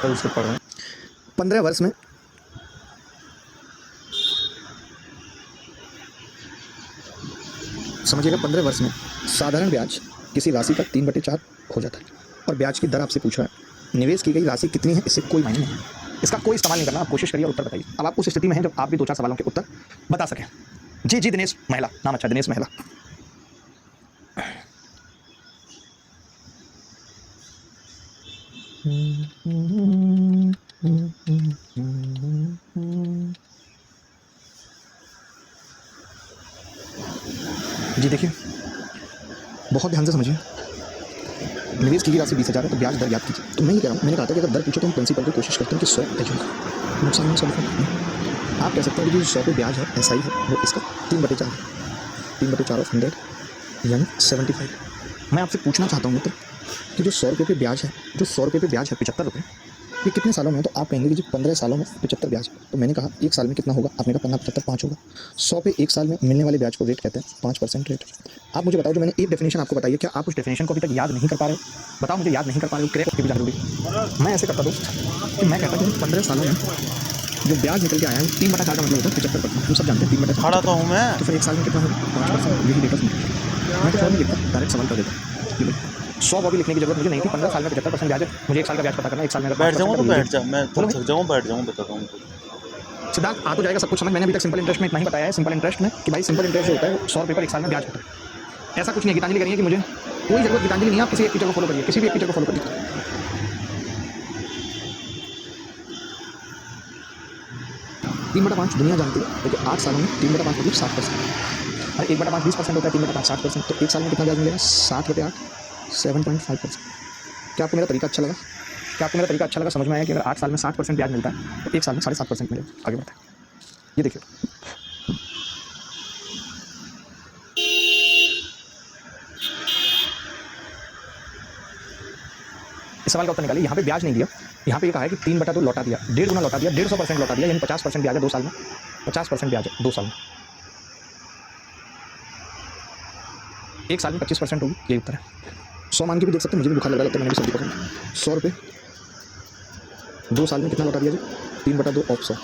तो उससे पढ़ रहे हैं 15 वर्ष में समझिएगा 15 वर्ष में साधारण ब्याज किसी राशि का 3/4 हो जाता है। और ब्याज की दर आपसे पूछ रहा है, निवेश की गई राशि कितनी है, इससे कोई मायने नहीं, इसका कोई इस्तेमाल नहीं करना। आप कोशिश करिए, उत्तर बताइए। अब आप उस स्थिति में हैं जब आप भी 2-4 सवालों के उत्तर बता सकें। जी जी दिनेश महिला, नाम अच्छा, दिनेश महिला। जी देखिए, बहुत ध्यान से समझिए। निवेश की गई राशि 20,000 है तो ब्याज दर याद कीजिए। तो मैं ये कह रहा हूँ, मैंने कहा था कि अगर दर पूछो तो हम प्रिंसिपल की कोशिश करते हैं कि 100 भेजूँगा, नुकसान में 100 रुपये। आप कह सकते हैं कि जो 100 पे ब्याज है SI है वो इसका 3/4 है, 3/4 ऑफ 100 यानी 75। मैं आपसे पूछना चाहता हूँ मित्र कि जो 100 रुपये पे ब्याज है, जो 100 रुपये पे ब्याज है 75 रुपये, ये कितने सालों में है? तो आप कहेंगे कि जी 15 सालों में 75 ब्याज है। तो मैंने कहा 1 साल में कितना होगा? आपने कहा 15 75 5 होगा। 100 पे 1 साल में मिलने वाले ब्याज को रेट कहते हैं 5% रेट। आप मुझे बताओ, जो मैंने एक डेफिनेशन आपको बताई है, क्या आप उस डेफिनेशन को अभी तक याद नहीं कर पा रहे हो? बताओ मुझे, याद नहीं कर पा रहे हो? क्रैक होकर भी जरूरी। मैं ऐसे करता दोस्त कि मैं कहता हूँ 15 सालों में जो ब्याज निकल के आया है 3/4 का मतलब होता है 75%। हम सब जानते हैं 3/4 खड़ा तो हूँ मैं। तो फिर 1 साल में कितना होगा? 5%। यही लेकर मैं तो नहीं लिखता, डायरेक्ट सवाल कर देता। 100 बॉबी लिखने की जरूरत मुझे नहीं थी। 15 साल में 75% ब्याज है, मुझे 1 साल का ब्याज पता करना है। 1 साल में बैठ जाऊँ तो बैठ जा, मैं थक जाऊँ, बैठ जाऊँ, बताता हूँ। सिद्धार्थ आ तो जाएगा सब कुछ समझ। मैंने अभी तक सिंपल इंटरेस्ट में इतना ही बताया है, सिंपल इंटरेस्ट में कि भाई सिंपल इंटरेस्ट जो होता है 100 रुपये पर 1 साल में ब्याज होता है। ऐसा कुछ नहीं है गीतांजलि करिए कि मुझे कोई जरूरत गीतांजलि नहीं है। आप किसी एक टीचर को फॉलो करिए, किसी भी एक टीचर को फॉलो करिए। 3/5 दुनिया जानती है, लेकिन 8 सालों में 3/5 मतलब 60%। और 1/5 20% होता है, 3/5 60%। तो 1 साल में कितना ब्याज मिलेगा? 60/8 7.5%। क्या आपको मेरा तरीका अच्छा लगा? क्या आपको मेरा तरीका अच्छा लगा? समझ में आया कि अगर 8 साल में 60% ब्याज मिलता है तो 1 साल में 7.5% मिलेगा। आगे बढ़ते हैं। ये देखिए, इस सवाल का उत्तर निकालिए। यहाँ पे ब्याज नहीं दिया, यहाँ पे ये कहा है कि 3/2 लौटा दिया, 1.5 गुना लौटा दिया, 150% लौटा दिया, यानी 50% ब्याज है 2 साल में। 50% ब्याज है 2 साल में। 1 साल में 25% होगी, यही उत्तर है। 100 मान के भी देख सकते हैं, मुझे भी बुखार लग रहा है, मैंने भी सर्दी पकड़। 100 रुपये 2 साल में कितना लौटा दिया जी? 3/2 ऑफ 100।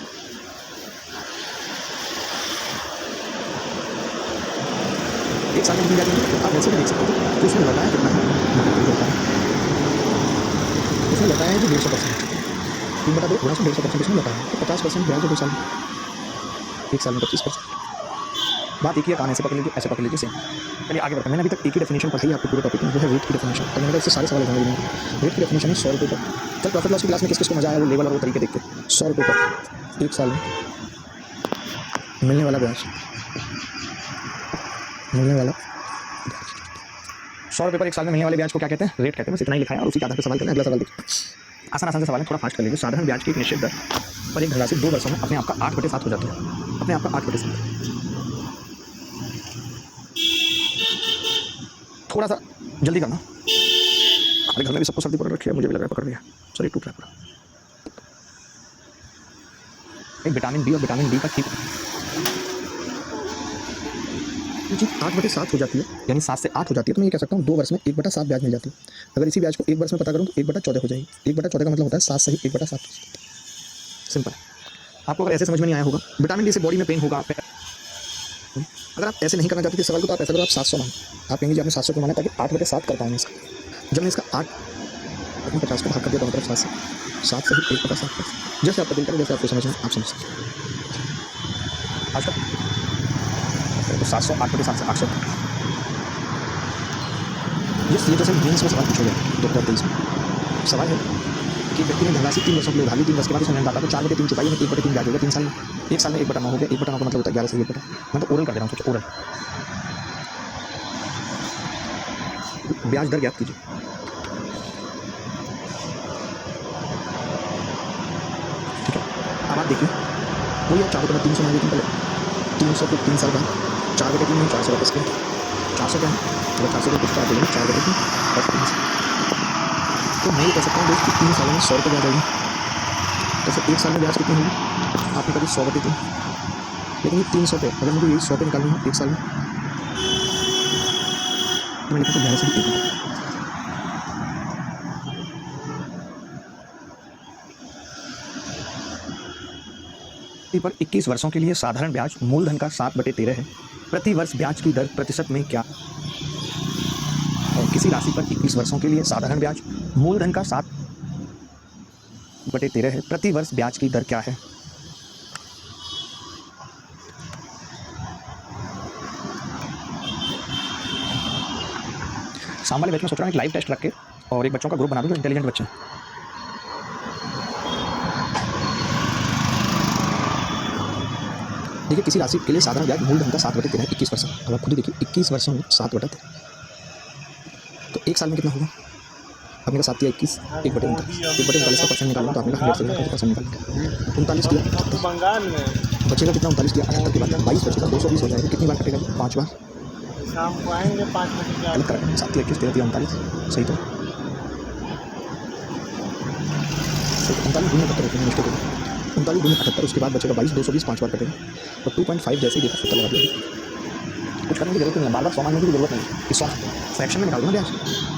एक साल में कितनी ब्याज मिली? आप ऐसे भी देख सकते हो कि उसने लौटाया कितना है, उसने लौटाया है जी 150%। 3/2 गुणा 150% उसने लौटाया तो 50% ब्याज है 2 साल में। 1 साल में 25%। बात एक ही है, कान ऐसे पकड़ लीजिए, ऐसे पकड़ लीजिए, सेम। चलिए आगे बढ़ते हैं। मैंने अभी तक एक ही डेफिनेशन पढ़ी है आपको पूरे टॉपिक में, वो है रेट की डेफिनेशन। तो मैंने कहा इससे सारे सवाल हो जाएंगे। रेट की डेफिनेशन है 100 रुपये पर। कल प्रॉफिट लॉस की क्लास में किस किस को मजा आया वो लेवल और वो तरीके देख के। 100 रुपये पर 1 साल में मिलने वाला ब्याज, मिलने वाला 100 रुपये पर 1 साल में मिलने वाले ब्याज को क्या कहते हैं? रेट कहते हैं। बस इतना ही लिखा है और उसी के आधार पर सवाल करना है। अगला सवाल देखिए, आसान आसान से सवाल है, थोड़ा फास्ट कर लीजिए। साधारण ब्याज की एक निश्चित दर पर एक धनराशि 2 वर्षों में अपने आप का 8/7 हो जाती है। अपने आप का 8/7। थोड़ा सा जल्दी करना, हमारे घर में भी सबको सर्दी पकड़ रखी है, मुझे भी लग रहा है पकड़ रही है, शरीर टूट रहा है पूरा। एक विटामिन बी और विटामिन डी का ठीक चीज़ 8/7 हो जाती है, यानी 7 से 8 हो जाती है। तो मैं ये कह सकता हूँ 2 वर्ष में 1/7 ब्याज मिल जाती है। अगर इसी ब्याज को 1 वर्ष में पता करूँ तो 1/14 हो जाएगी। 1/14 का मतलब होता है 7 सही 1/7। सिंपल। आपको अगर ऐसे समझ में नहीं आया होगा, विटामिन डी से बॉडी में पेन होगा। अगर आप ऐसे नहीं करना चाहते थे सवाल को, तो आप ऐसा करो, आप 700 मानो। आप कहेंगे जी आपने 700 क्यों माना? ताकि 8/7 कर पाऊँ इसका। जब मैं इसका 8 अपने 50 को भाग कर दिया दोनों तरफ 7 से, 7 सही 1/7। जैसे आपका दिल करे, जैसे आपको समझ में आप समझ सकते हैं। आज तक तो 700 8/7 से 800। ये जैसे मेंस में सवाल पूछा गया 2023 में। सवाल है कि व्यक्ति ने धनराशि 3 वर्षों के लिए उधार ली, 3 वर्ष के बाद उसने दाता को 4/3 चुकाई, यानी 1/3 ब्याज हो गया 3 साल में। 1 साल में 1/9 हो गया। 1/9 का मतलब होता है 11 से 1/। मैं तो ओरल कर दे रहा हूँ, सोचो ओरल। ब्याज दर ज्ञात कीजिए। ठीक है, अब आप देखिए वही है, चाहो तो मैं 300 मान लेती हूँ पहले। 300 को 3 साल बाद 4/3 में 400 वापस किया। 400 क्या है? अगर 400 को कुछ 4 देंगे 4/3 और 3 से। तो मैं ये कह सकता हूँ दोस्त कि 3 सालों में 100 रुपये ब्याज आएगी। तो फिर 1 साल में ब्याज कितनी होगी? आपने कभी 100/3, लेकिन ये 300 पे, अगर मुझे यही 100 पे निकालनी है 1 साल में, तो मैं लिखूँ तो 11 से 1। पर 21 वर्षों के लिए साधारण ब्याज मूलधन का 7/13 है। प्रति वर्ष ब्याज की दर प्रतिशत में क्या? और किसी राशि पर 21 वर्षों के लिए साधारण ब्याज मूलधन का 7/13 है। प्रति वर्ष ब्याज की दर क्या है? शाम वाले बैच में सोच रहा हूँ एक लाइव टेस्ट रख के और एक बच्चों का ग्रुप बना दूँ जो इंटेलिजेंट बच्चे हैं। देखिए किसी राशि के लिए साधारण ब्याज मूलधन का 7/13 है 21 वर्षों। अब आप खुद ही देखिए 21 वर्षों में 7/13 तो एक साल में कितना होगा? आपने का 7 या 21 1/39 का परसेंट निकालना तो आपने 100 से 40% निकालेंगे। 39 किया बंगाल में बचेगा कितना? 39 किया 78 के बाद 22 बचेगा 220 हो जाएगा। कितनी बार कटेगा? 5 बार। शाम को आएंगे 5 बजे के गलत करेंगे 7 या 21 13 39 सही तो 39 दूनी 78 होते हैं मिस्टेक होगी 39 दूनी 78 उसके बाद बचेगा 22 220 5 बार कटेगा और 2.5 जैसे ही देखा पता लगा दिया। कुछ करने की जरूरत नहीं है बार बार 100 मानने की जरूरत नहीं है। इस फ्रैक्शन में निकाल दो ना ब्याज।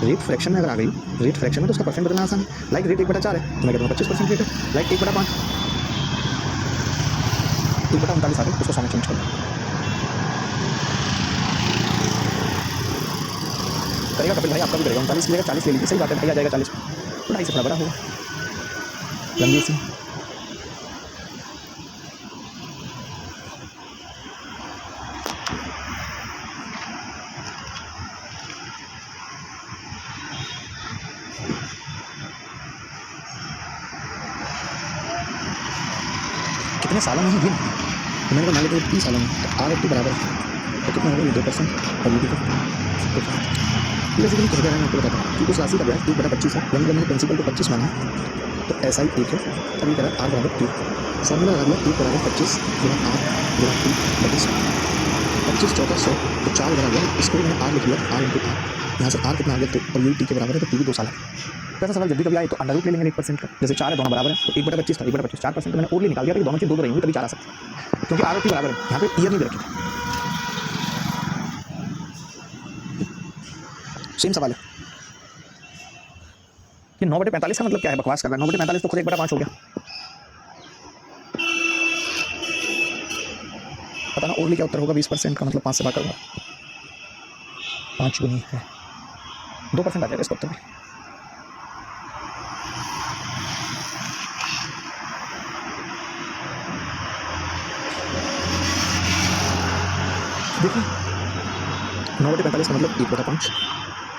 रेट फ्रैक्शन में अगर आ गई रेट फ्रैक्शन में तो उसका परसेंट बदलना आसान है। लाइक रेट 1/4 है तो मैं कहता हूँ 25% रेट है। लाइक 1/5 1/39 आ गई उसको 100 में चेंज कर दो। करेगा कपिल भाई आपका भी करेगा 39 लेगा 40 ले लीजिए सही बात है भाई आ जाएगा 40 तो 2.5 से थोड़ा बड़ा होगा लंबी सी। कितने सालों में ही गिन तो मैंने मान लिया 30 सालों में तो RFT बराबर है तो कितना होगा ये 2% और ये बेसिकली कह रहा है मैं आपको बताता हूँ कि उस राशि का ब्याज 1/25 है। यानी जब मैंने प्रिंसिपल को 25 माना तो SI 1 है तब ये कह रहा है R बराबर T फॉर्मूला लगा दिया 1 बराबर 25 गुणा R गुणा T बटे 25 चौका 100 तो 4 बना गया इसको मैंने R लिख लिया R इंटू R यहाँ से R कितना आ गया तो और ये T के बराबर है तो T भी 2 साल है। तो ऐसा सवाल जब भी कभी आए तो अंडर रूट ले लेंगे 1% का जैसे 4 है दोनों बराबर है तो 1/25 था 1/25 4% तो मैंने और ले निकाल दिया कि दोनों चीज़ 2 रहेंगी तभी 4 आ सकता है क्योंकि R और T बराबर है यहाँ पे ईयर नहीं दे रखी सेम सवाल है कि 9/45 का मतलब क्या है? बकवास कर रहा है 9/45 तो खुद 1/5 हो गया। पता ना ओरली क्या उत्तर होगा 20% का मतलब 5 से भाग करूँगा 5 गुनी है 2% आ जाएगा इसका उत्तर में। देखिए 9/45 का मतलब 1/5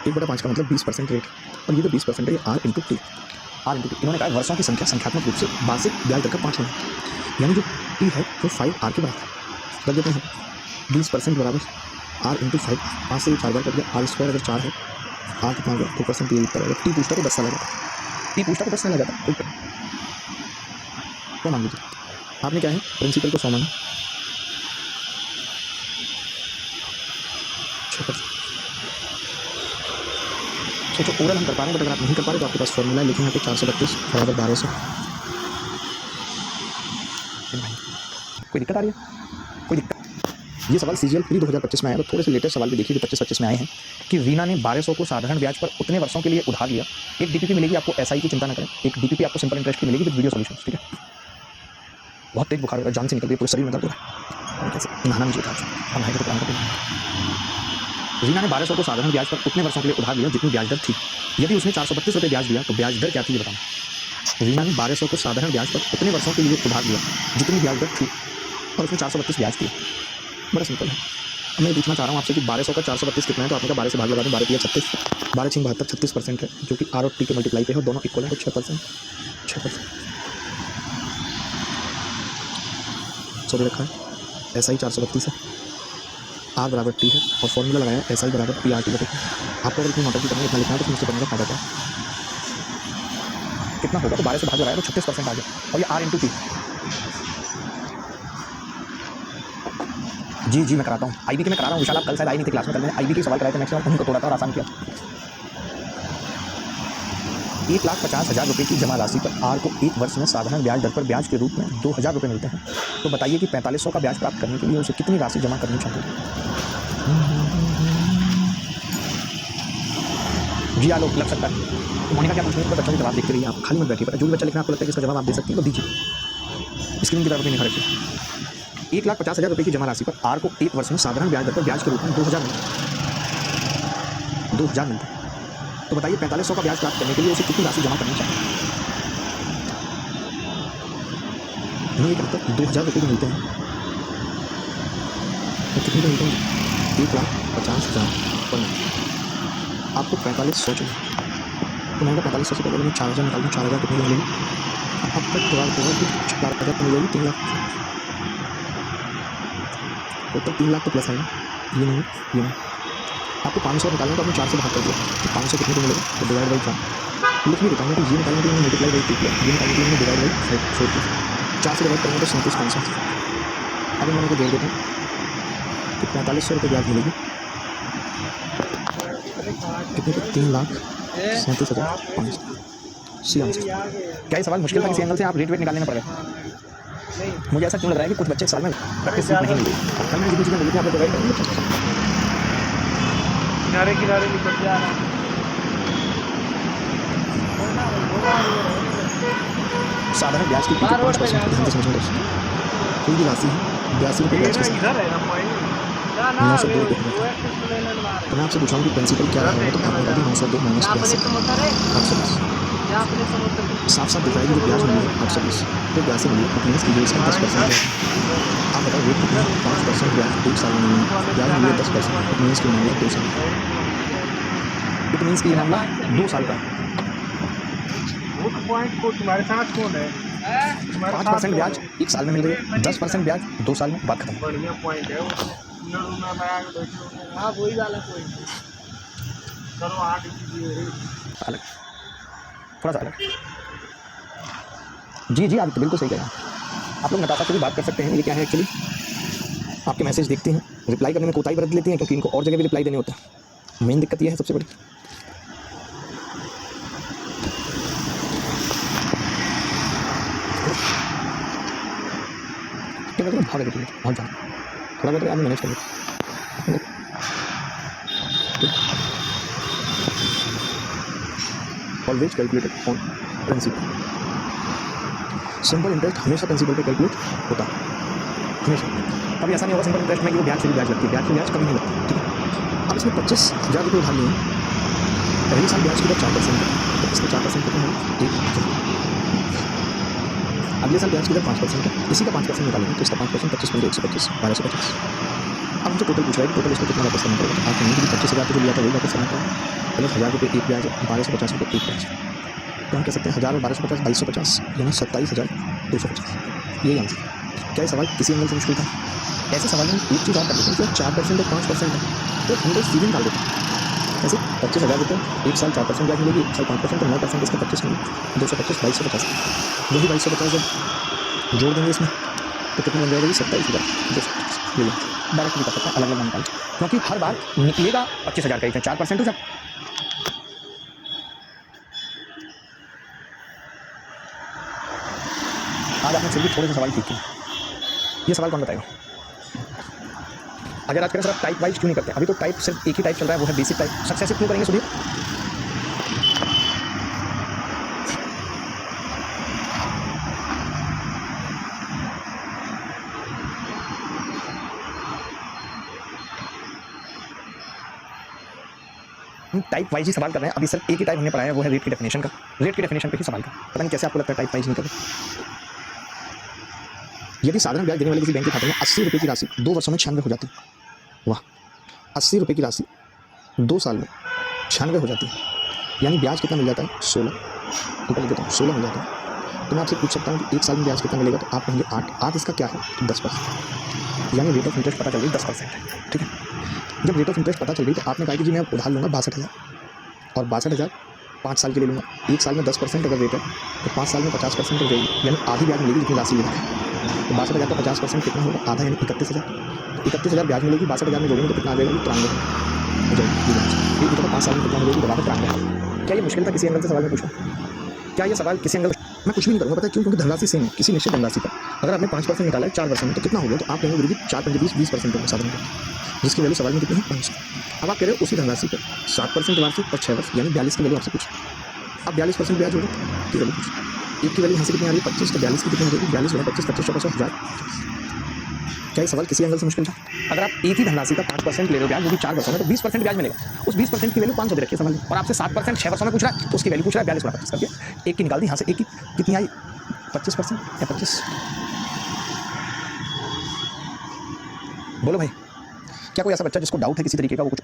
1/5 का मतलब 20% रेट और ये जो 20% है ये R इंटू टी इन्होंने कहा वर्षों की संख्या संख्यात्मक रूप से वार्षिक ब्याज दर का 5 गुना यानी जो टी है वो 5R के बराबर रख देते हैं 20% बराबर R इंटू 5 5 से 4 बार कर दिया R स्क्वायर अगर 4 है R कितना हो गया 2% ये ऊपर आएगा टी पूछता तो 10 साल आ जाता टी पूछता तो 10 साल आ जाता क्या मान लीजिए आपने क्या है प्रिंसिपल को 100 माना सोचो ओरल हम कर पा रहे हैं बट अगर आप नहीं कर पा रहे तो आपके पास फॉर्मूला लिखे हैं तो 432 बराबर 1200। कोई दिक्कत आ रही है? कोई दिक्कत? ये सवाल CGL प्री 2025 में आया तो थोड़े से लेटेस्ट सवाल भी देखिए जो 25-25 में आए हैं कि रीना ने 1200 को साधारण ब्याज पर उतने वर्षों के लिए उधार लिया। एक DPP मिलेगी आपको SI की चिंता न करें एक DPP आपको सिंपल इंटरेस्ट की मिलेगी विद वीडियो सॉल्यूशन ठीक है। बहुत तेज बुखार हो रहा है जान से निकल गई पूरे शरीर में दर्द हो रहा है कैसे नहाना नहीं चाहिए था हम नहाए तो प्लान करते रीना ने 1200 को साधारण ब्याज पर उतने वर्षों के लिए उधार लिया जितनी ब्याज दर थी। यदि उसने 432 रुपये ब्याज दिया तो ब्याज दर क्या थी ये बताना। रीना ने 1200 को साधारण ब्याज पर उतने वर्षों के लिए उधार लिया जितनी ब्याज दर थी और उसने 432 ब्याज दिया। बड़ा सिंपल है। अब मैं पूछना चाह रहा हूँ आपसे कि 1200 का 432 कितना है तो आपने कहा 12 से भाग लगा दें 12 या 36 12 6 72 36% है जो कि R और T के मल्टीप्लाई पे है और दोनों इक्वल है तो 6% सो रखा है SI 432 है R बराबर T है और फॉर्मूला लगाया SI बराबर PRT बटे आपको अगर इतनी नोटरी करनी है इतना लिखना है तो मुझसे बनने का फायदा क्या कितना होगा तो 12 से भाग लगाया तो 36% आ गया और ये R इंटू T जी मैं कराता हूँ IB के मैं करा रहा हूँ विशाल आप कल शायद आई नहीं थे क्लास में कल मैंने IB के सवाल कराए थे मैक्सिमम उन्हीं को तोड़ा था और आसान किया। 1,50,000 रुपये की जमा राशि पर R को एक वर्ष में साधारण ब्याज दर पर ब्याज के रूप में 2,000 रुपये मिलते हैं तो बताइए कि 4500 का ब्याज प्राप्त करने के लिए उसे कितनी राशि जमा करनी चाहिए। जी आलोक लग सकता है तो मोनिका क्या पूछ रही है बच्चों के जवाब देखते रहिए आप खाली मत बैठिए पता जो भी बच्चा लिखना आपको लगता है कि इसका जवाब आप दे सकते हैं तो दीजिए स्क्रीन की तरफ अपनी निगाह रखिए। 1,50,000 रुपये की जमा राशि पर आर को 1 वर्ष में साधारण ब्याज दर पर ब्याज के रूप में 2,000 मिलता है। तो बताइए 4500 का ब्याज प्राप्त करने के लिए उसे कितनी राशि जमा करनी चाहिए? नहीं, ये कहता है 2,000 रुपये जो मिलते हैं तो कितने का मिलते हैं? 1,50,000 पर मंथ। आपको 4500 चाहिए, तो मैंने 4500 से पहले मैं 4,000 निकाल दूँ। 4,000 कितने की मिलेगी? अब तक 4,000 मिल जाएगी 3 लाख, टोटल 3 लाख तो प्लस आएगा। ये नहीं आपको 500 निकालना, तो आपने 4 से भाग कर दिया, तो 500 कितने को मिलेगा? तो डिवाइड बाई 4 लिख नहीं देता हूँ, तो ये निकालने के लिए मल्टीप्लाई बाई 2 किया, ये निकालने के लिए डिवाइड बाई 4 किया। 4 से डिवाइड करेंगे तो 37,500। अब मैंने को जोड़ देता हूँ कि 4500 रुपये ब्याज मिलेगी कितने को? 3,37,500। C answer. क्या ये सवाल मुश्किल था? किसी एंगल से आप रेट वेट निकालने पड़ गए? मुझे ऐसा क्यों लग रहा है कि कुछ बच्चे साल में प्रैक्टिस नहीं मिली, कल में जितनी चीज़ें मिली थी आप लोग डिवाइड करेंगे। किनारे निकल जा रहा है। साधारण ब्याज की 5% ध्यान से समझना दोस्तों। कोई भी राशि है 82 रुपये ब्याज के साथ इधर है ना पॉइंट। 902 रुपये होता है। तो मैं आपसे पूछ रहा हूँ कि प्रिंसिपल क्या रहा है? तो आपने बता दी 902 माइनस 820। साफ साफ दिख रहा है कि जो ब्याज मिली है 820 तो 82 मिली है। मीन्स कि ये इसका 10% है। आप बताओ रेट कितना है? 5% ब्याज 1 साल में मिली है, ब्याज मिली है 10%। मीन्स कि मामला 2 साल। इट मीन्स कि ये मामला 2 साल का है। पॉइंट को तुम्हारे साथ कौन है? 5% ब्याज 1 साल में मिल रही है, 10% ब्याज 2 साल में, बात खत्म। बढ़िया पॉइंट है हाँ वही वाला पॉइंट। चलो 8 अलग, थोड़ा सा अलग। जी आप तो बिल्कुल सही कह रहे हैं। आप लोग नताशा से भी बात कर सकते हैं। ये क्या है एक्चुअली, आपके मैसेज देखते हैं, रिप्लाई करने में कोताही बरत लेती हैं, क्योंकि इनको और जगह भी रिप्लाई देने होता है। मेन दिक्कत ये है सबसे बड़ी। क्या कहते हैं, भाग रही बहुत ज़्यादा, थोड़ा बहुत आदमी मैनेज करें। Always calculated on principal. Simple interest हमेशा प्रिंसिपल पे कैलकुलेट होता है, हमेशा। कभी ऐसा नहीं होगा सिंपल इंटरेस्ट में कि वो ब्याज से भी ब्याज लगती है, ब्याज से ब्याज कभी नहीं लगती। ठीक है, अब इसमें 25,000 रुपये उधार लिए। पहले साल ब्याज की दर 4% है, तो इसका 4% कितना होगा? 1,000। अगले साल ब्याज की दर 5% है, इसी का 5% निकालेंगे, तो इसका 5% 25 × 125 1250। अब हमसे टोटल पूछ रहा है कि टोटल इसको कितना वापस करना पड़ेगा। आप कहेंगे कि 25,000 जो लिया था वही वापस करना पड़ेगा, प्लस 1,000 रुपये एक ब्याज, 1250 रुपये एक ब्याज। तो हम कह सकते हैं 1,000 और 1250 2250, यानी 27,250। यही आंसर। क्या ये सवाल किसी एंगल से मुश्किल था? ऐसे सवाल में एक चीज़ और कर देते हैं, 4% और 5% है, तो हम लोग सीधे निकाल देते हैं। ऐसे 25,000 रुपये 1 साल 4% ब्याज मिलेगी, 1 साल 5%, तो 9% इसका 25 मिलेगी, 225 2250। वही 2250 जब जोड़ देंगे इसमें तो कितना बन जाएगा? 27,250। ये डायरेक्ट भी कर सकते हैं, अलग अलग निकाल, क्योंकि हर बार निकलेगा 25,000 का ही, 4% हो जाए। आज आपने फिर भी थोड़े से सवाल ठीक किए। ये सवाल कौन बताएगा? अगर आज करें सर आप टाइप वाइज क्यों नहीं करते? अभी तो टाइप सिर्फ एक ही टाइप चल रहा है, वो है बेसिक टाइप। सक्सेसिव क्यों करेंगे सुधीर? हम टाइप वाइज ही सवाल कर रहे हैं। अभी सिर्फ एक ही टाइप हमने पढ़ाया है, वो है रेट की डेफिनेशन का। रेट की डेफिनेशन पे ही सवाल का। पता नहीं कैसे आपको लगता है टाइप वाइज नहीं करें। यदि साधारण ब्याज देने वाले किसी बैंक के खाते में 80 रुपये की राशि 2 वर्षों में 96 हो जाती है, वाह, 80 रुपये की राशि 2 साल में 96 हो जाती है, यानी ब्याज कितना मिल जाता है? 16। ऊपर लिख देता हूँ 16 मिल जाता है। तो मैं आपसे पूछ सकता हूँ कि 1 साल में ब्याज कितना मिलेगा? तो आप कहेंगे 8 इसका क्या है? तो 10%, यानी रेट ऑफ इंटरेस्ट पता चल गई 10% है। ठीक है, जब रेट ऑफ इंटरेस्ट पता चल गई तो आपने कहा कि जी मैं उधार लूँगा 62,000 और 62,000 5 साल के लिए लूँगा। 1 साल में 10% अगर रेट है तो 5 साल में 50% हो जाएगी, यानी आधी ब्याज मिलेगी जितनी राशि लेना है। तो 62,000 का 50% कितना होगा? आधा, यानी 31,000। 31,000 ब्याज मिलेगी, 62,000 में जोड़ेंगे तो कितना आ जाएगा? 93 हो जाएगी। ये 5 साल में कितना हो जाएगी? बराबर 93। क्या ये मुश्किल था किसी एंगल से सवाल में पूछा? क्या ये सवाल किसी एंगल मैं कुछ भी नहीं करूँगा, पता है क्यों? क्योंकि धनराशि सेम है, किसी निश्चित धनराशि पर अगर आपने 5% निकाला है 4 वर्षों में तो कितना हो गया? तो आप कहेंगे गुरु जी 4 × 20% होगा साधारण, जिसकी वैल्यू सवाल में कितनी है? 500। अब आप कह रहे हो उसी धनराशि पर 7% वार्षिक और 6 वर्ष यानी 42 की वैल्यू आपसे पूछ। अब 42% ब्याज होगा की वैल्यू पूछ। एक की वैल्यू यहाँ से कितनी आ रही है 25, तो 42 की कितनी आ जाएगी 42 गुना 25, 25 चौका 1000। क्या ये सवाल किसी एंगल से मुश्किल था? अगर आप एक ही धनराशि का 5% ले रहे हो ब्याज, वो भी 4 वर्षों में, तो 20% ब्याज मिलेगा। उस 20% की वैल्यू 500 दे रखी है सवाल में, और आपसे 7% 6 वर्षों में पूछ रहा है, तो उसकी वैल्यू पूछ रहा है 42 गुना 25 करके। एक की निकाल दी यहाँ से, एक की कितनी आई 25% या 25। बोलो भाई, क्या कोई ऐसा बच्चा जिसको डाउट है किसी तरीके का? वो कुछ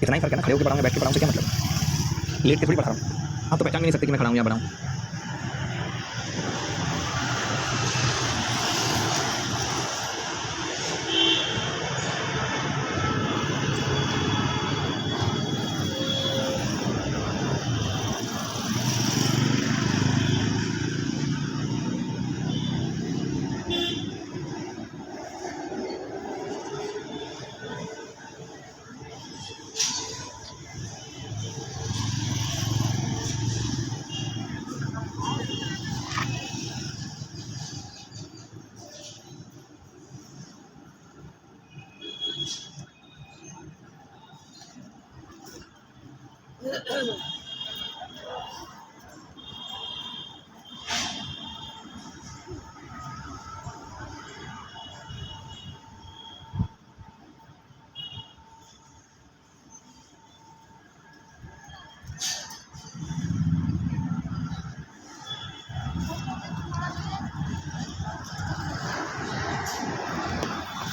इतना ही फर्क है ना, खड़े होकर पढ़ाऊँ बैठ के पढ़ाऊँ से क्या मतलब? लेट के थोड़ी पढ़ा रहा हूँ, आप तो पहचान भी नहीं सकते कि मैं खड़ा हूँ या बढ़ाऊँ।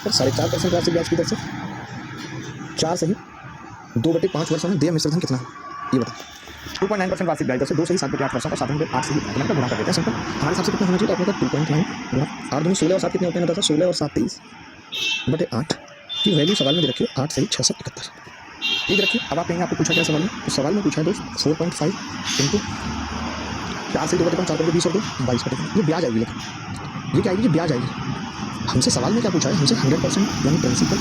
पर 4.5% राशि ब्याज की दर से 4 सही 2/5 वर्षों में देय मिश्र धन कितना है ये बताओ। 2.9% वार्षिक ब्याज दर से 2 सही 7/8 वर्षों और 7/8 सही गुना कर देते हैं सिंपल। हमारे हिसाब से कितना होना चाहिए? तो आपने कहा 2.9 गुना 8 दूनी 16 और 7 कितने होते हैं? 16 और 7 23/8 की वैल्यू सवाल में दे रखी है 8 सही 671 ये दे रखिए। अब आप कहेंगे आपको पूछा क्या सवाल में? तो सवाल में पूछा है दोस्त 4.5 इंटू 4 से 2/5 4 20 और 2 22/5 ये ब्याज आएगी। लेकिन ये क्या आएगी? ये ब्याज आएगी। हमसे सवाल में क्या पूछा है? हमसे 100% यानी प्रिंसिपल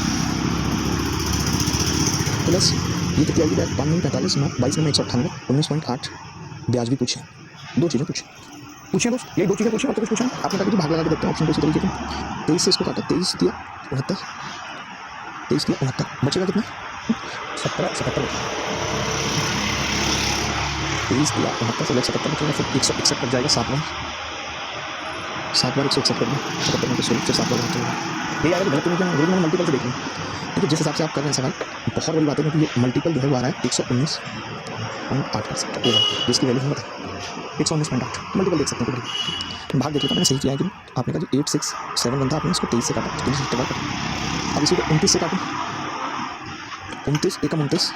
प्लस ये कितनी आएगी? 5 में 45 9 22 में 198 19.8 ब्याज भी पूछे। दो चीज़ें पूछे दोस्त, यही दो चीज़ें पूछी और तो कुछ पूछा। आपने कहा कि भाग लगा के देखते हैं ऑप्शन को इसी तरीके से। 23 से इसको काटा 23 दिया 69 23 दिया 69 बचेगा कितना? 17 77 23 दिया 69 से 77 बचेगा, फिर 161 बच जाएगा 7 बार 161 कर दें 77 में 16 फिर 7 बार बचेगा। ये आएगा गलत नहीं किया मैंने मल्टीपल से देख लिया। देखिए जिस हिसाब से आप कर रहे हैं सवाल बहुत बड़ी बात है, क्योंकि ये मल्टीपल जो है वो आ रहा है 119.8% ओवर, जिसकी वैल्यू हमें पता है 119.8 मल्टीपल देख सकते हैं। तो भाग देख लेता मैंने सही किया है कि आपने कहा जी 867 था, आपने इसको 23 से काटा 23 से काटा। अब इसी को 29 से काटूँ 29 एकम 29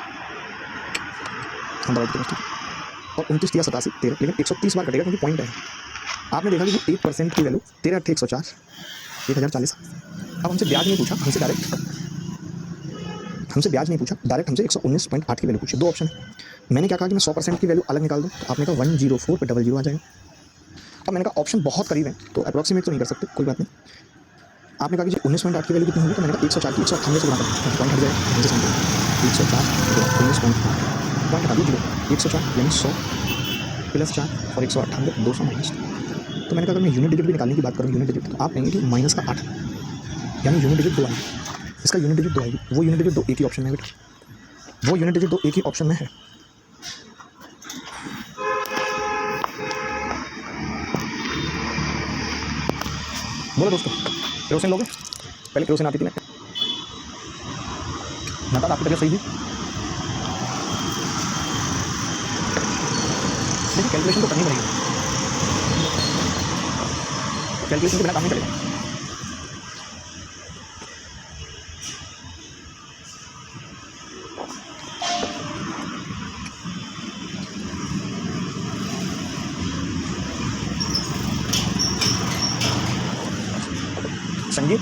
हम डिवाइड करें और 29 दिया 87 13 लेकिन 130 बार कटेगा क्योंकि पॉइंट है। आपने देखा कि 1% की वैल्यू 13 8 104 1040। अब हमसे ब्याज नहीं पूछा, हमसे ब्याज नहीं पूछा, डायरेक्ट हमसे 119.8 की वैल्यू पूछी। दो ऑप्शन है। मैंने क्या कहा कि मैं 100% की वैल्यू अलग निकाल दूँ, तो आपने कहा 104 पर 00 आ जाएगा। अब मैंने कहा ऑप्शन बहुत करीब है तो अप्रॉक्सीमेट तो नहीं कर सकते, कोई बात नहीं। आपने कहा कि 19.8 की वैल्यू कितनी होगी, तो मैंने कहा 104 की 198 से गुणा कर पॉइंट हट जाएगा 104 19.8 पॉइंट हटा दिया 104 यानी 100 प्लस 4 और 198 200 माइनस। तो मैंने कहा अगर मैं यूनिट डिजिट भी निकालने की बात करूँ यूनिट डिजिट, तो आप कहेंगे कि माइनस का 8 यानी यूनिट डिजिट 2 आएगी, इसका यूनिट डिजिट 2 आएगी। वो यूनिट डिजिट 2 एक ही ऑप्शन में है बेटा, वो यूनिट डिजिट 2 एक ही ऑप्शन में है। बोलो दोस्तों केरोसिन लोगे? पहले केरोसिन आती थी ना, बता आपकी तबियत सही थी? देखिए कैलकुलेशन तो करनी पड़ेगी, कैलकुलेशन के बिना काम नहीं चलेगा।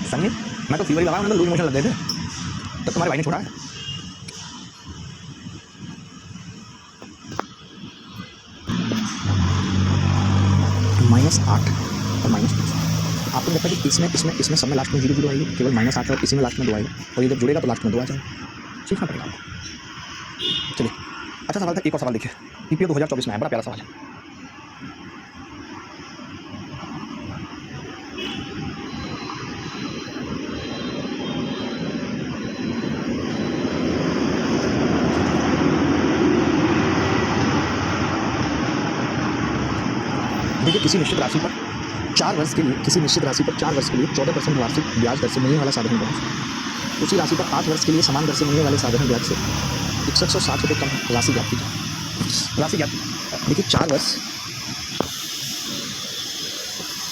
संजीत मैं तो फीवर ही लगा, मतलब लूज मोशन लग गए थे, तब तुम्हारे भाई ने छोड़ा है। -8 और -5 आपको लगता है कि इसमें सब में लास्ट में 0 आएगी, केवल -8 और इसी में लास्ट में 2 आएगा, और ये जब जुड़ेगा तो लास्ट में 2 आ जाएगा। सीखना पड़ेगा आपको। चलिए अच्छा सवाल था, एक और सवाल देखिए, पीपीओ 2024 में है, बड़ा प्यारा सवाल है। देखिए किसी निश्चित राशि पर 4 वर्ष के लिए 14% वार्षिक ब्याज दर से मिलने वाला साधारण ब्याज उसी राशि पर 8 वर्ष के लिए समान दर से मिलने वाले साधारण ब्याज से 6160 रुपये कम है। राशि ज्ञात कीजिए। राशि ज्ञात देखिए 4 वर्ष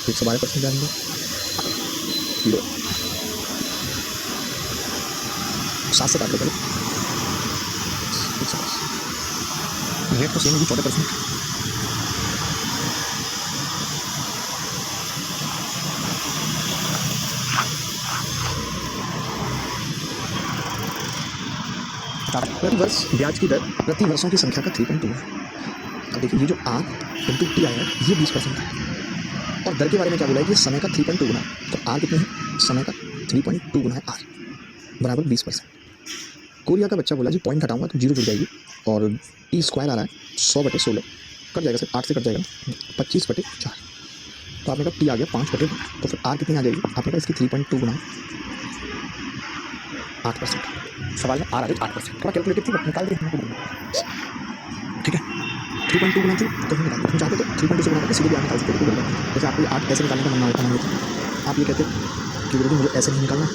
112% ब्याज में 7 से काट लो पहले। रेट तो सेम होगी 14%। प्रति वर्ष ब्याज की दर प्रति वर्षों की संख्या का 3.2 है। अब देखिए ये जो R इंटू टी आया है ये 20% है और दर के बारे में क्या बोला है कि समय का 3.2 गुना है। तो R कितने है? समय का 3.2 गुना है R बराबर 20%। कोरिया का बच्चा बोला जी पॉइंट हटाऊंगा तो 0 जुड़ जाएगी और टी स्क्वायर आ रहा है 100/16 कट जाएगा सर 8 से कट जाएगा 25/4 तो आपने कहा टी आ गया 5/2 तो फिर R कितनी आ जाएगी? आपने कहा इसकी 3.2 गुना 8%। सवाल में R आ गई 8%। थोड़ा कैलकुलेटिव थी बट निकाल दी ठीक है 3.2 गुना थी तो हम निकाल हम चाहते तो 3.2 से गुना करके सीधे भी निकाल सकते थे। जैसे आपको 8 ऐसे निकालने का मन होता है आप ये कहते कि गुरुजी मुझे ऐसे नहीं निकालना।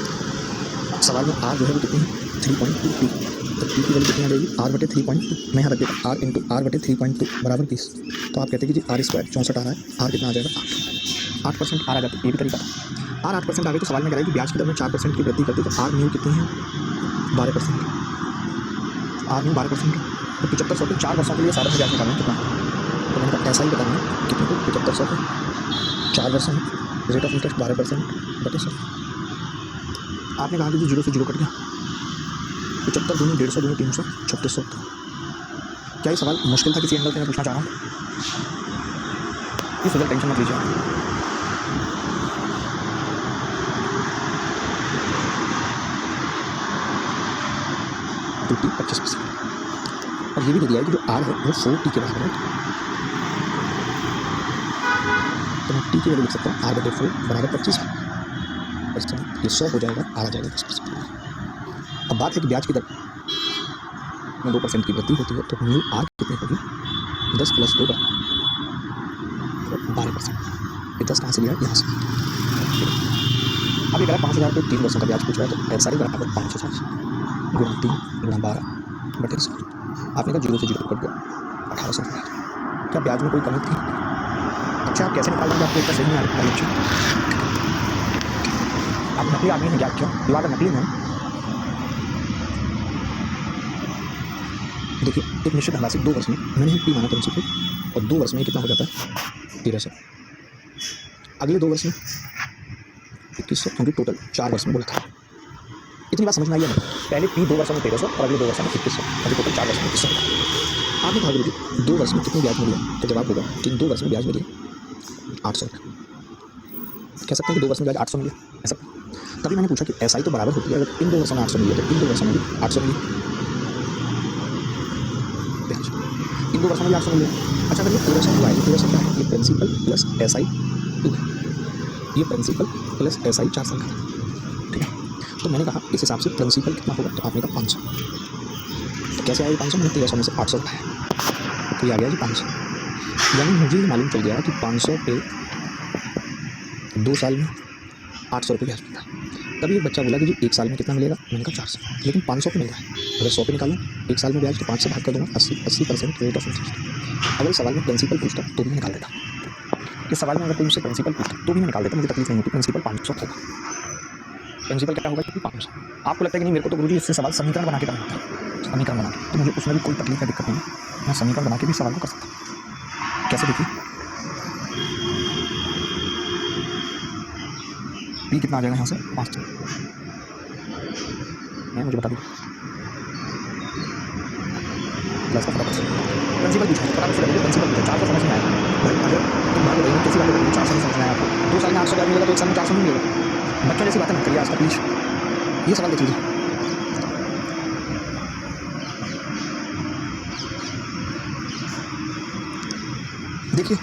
सवाल में R जो है वो कितनी है 3.2 टी तो टी की वैल्यू कितनी आ जाएगी R/3.2 मैं यहाँ रख देता R इंटू R/3.2 बराबर 20 तो आप कहते हैं कि जी R स्क्वायर 64 आ रहा है R कितना आ जाएगा 8% R आ जाता है। ये भी तरीका था। R 8% आ गई तो सवाल में कह रहा है कि ब्याज की दर में 4% की वृद्धि करती है तो R न्यू कितनी है 12%। R न्यू 12% तो 7500 के 4 वर्षों के लिए साधारण ब्याज निकालना कितना है तो मैंने कहा ऐसा ही बताना है कितने को 7500 के 4 वर्षों में रेट ऑफ इंटरेस्ट 12% बटे 100। आपने कहा कि जी 0 से 0 कट गया 75 दूनी 150 दूनी 300 3600। क्या ये सवाल मुश्किल था किसी एंगल से मैं पूछना चाह रहा हूँ? ये फिलहाल टेंशन मत लीजिए टी 25% और ये भी दे दिया है कि जो R है वो 4T के बराबर है तो मैं T की वैल्यू लिख सकता हूँ R/4 बराबर 25%। ये 100 हो जाएगा R आ जाएगा 10%। अब बात है कि ब्याज की दर में 2% की वृद्धि होती है तो न्यू R कितनी होगी 10 + 2 12%। ये 10 कहाँ से लिया यहाँ से। अब ये कह रहा है 5000 पे 3 वर्षों का ब्याज पूछ रहा है तो ऐसा ही बराबर 5000 गुणा 3 गुणा 12 बटे 100। आपने कहा 0 से 0 कट गया 1800। क्या ब्याज में कोई कमी थी? अच्छा आप कैसे निकाल लेंगे आपको इतना सही नहीं आ रहा है। आप नकली आदमी हैं क्या? क्यों युवा का नकली है। देखिए एक निश्चित धनराशि 2 वर्ष में मैंने टी माना प्रिंसिपल और 2 वर्ष में कितना हो जाता है 1300। अगले 2 वर्ष में 2100 क्योंकि टोटल 4 वर्ष में बोला था। इतनी बात समझ में आई है। पहले टी 2 वर्षों में 1300 और अगले 2 वर्षों में 2100 अभी टोटल 4 वर्ष में 2100। आपने कहा गुरुजी 2 वर्ष में कितनी ब्याज मिली है तो जवाब होगा कि 2 वर्ष में ब्याज मिली 800 रुपये। कह सकते हैं कि 2 वर्ष में ब्याज 800 मिली ऐसा। तभी मैंने पूछा कि SI तो बराबर होती है अगर इन 2 वर्षों में 800 मिली है तो इन 2 वर्षों में भी 800 मिली ब्याज इन 2 वर्षों में भी 800 मिली। अच्छा अगर ये 1300 हुआ है 1300 क्या है ये प्रिंसिपल प्लस SI 2 है ये प्रिंसिपल प्लस SI 4 साल का ठीक है। तो मैंने कहा इस हिसाब से प्रिंसिपल कितना होगा तो आपने कहा 500 तो कैसे आया 500 मैंने 1300 में से 800 उठाया तो ये आ गया जी 500। यानी मुझे मालूम चल गया कि 500 पे 2 साल में 800 रुपये ब्याज मिलता है। तभी एक बच्चा बोला कि जी 1 साल में कितना मिलेगा मैंने कहा 400 लेकिन 500 पे मिल रहा है। अगर 100 पे निकालूँ 1 साल में ब्याज तो 5 से भाग कर दूँगा 80% रेट ऑफ इंटरेस्ट। अगर सवाल में प्रिंसिपल पूछता तो भी मैं निकाल देता। इस सवाल में अगर कोई मुझसे प्रिंसिपल पूछता तो भी मैं निकाल देता मुझे तकलीफ नहीं होती। प्रिंसिपल 500 होगा प्रिंसिपल क्या होगा कि 500। आपको लगता है कि नहीं मेरे को तो गुरुजी इससे सवाल समीकरण बना के करना होता है समीकरण बना के तो मुझे उसमें भी कोई तकलीफ या दिक्कत नहीं है। मैं समीकरण बना के भी सवाल को कर सकता हूँ। कैसे देखिए पी कितना आ जाएगा यहाँ से 5 मैं मुझे बता दीजिए प्लस का फटाफट प्रिंसिपल पूछा फटाफट से लगे प्रिंसिपल पूछा 400 समझ में आएगा भाई अगर तुम बात बताइए कैसी बात बताइए 400 समझ में आया आपको 2 साल में 800 ब्याज मिलेगा तो 1 साल में 400 नहीं मिलेगा। बच्चों जैसी बात है ना करिए आज तक प्लीज ये सवाल देख लीजिए। देखिए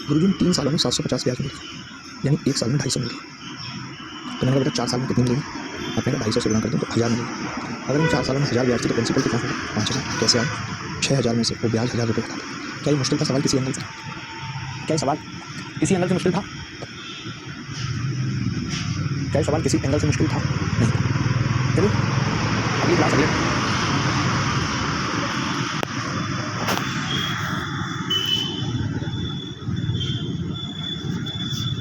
गुरुजी 3 सालों में 750 ब्याज मिलेगा यानी 1 साल में 250 मिलेगा तो मैंने कहा बेटा 4 साल में कितनी मिलेगी आपने कहा 250 से गुना कर दूँ तो 1000 मिलेगा। अगर इन 4 सालों में 1000 ब्याज थी तो प्रिंसिपल कितना होगा? 5000। कैसे आए? 6000 में से वो ब्याज 1000 रुपये का था। क्या ये मुश्किल था सवाल किसी एंगल से? क्या ये सवाल किसी एंगल से मुश्किल था? क्या ये सवाल किसी एंगल से मुश्किल था? नहीं था। चलिए अगली क्लास अगले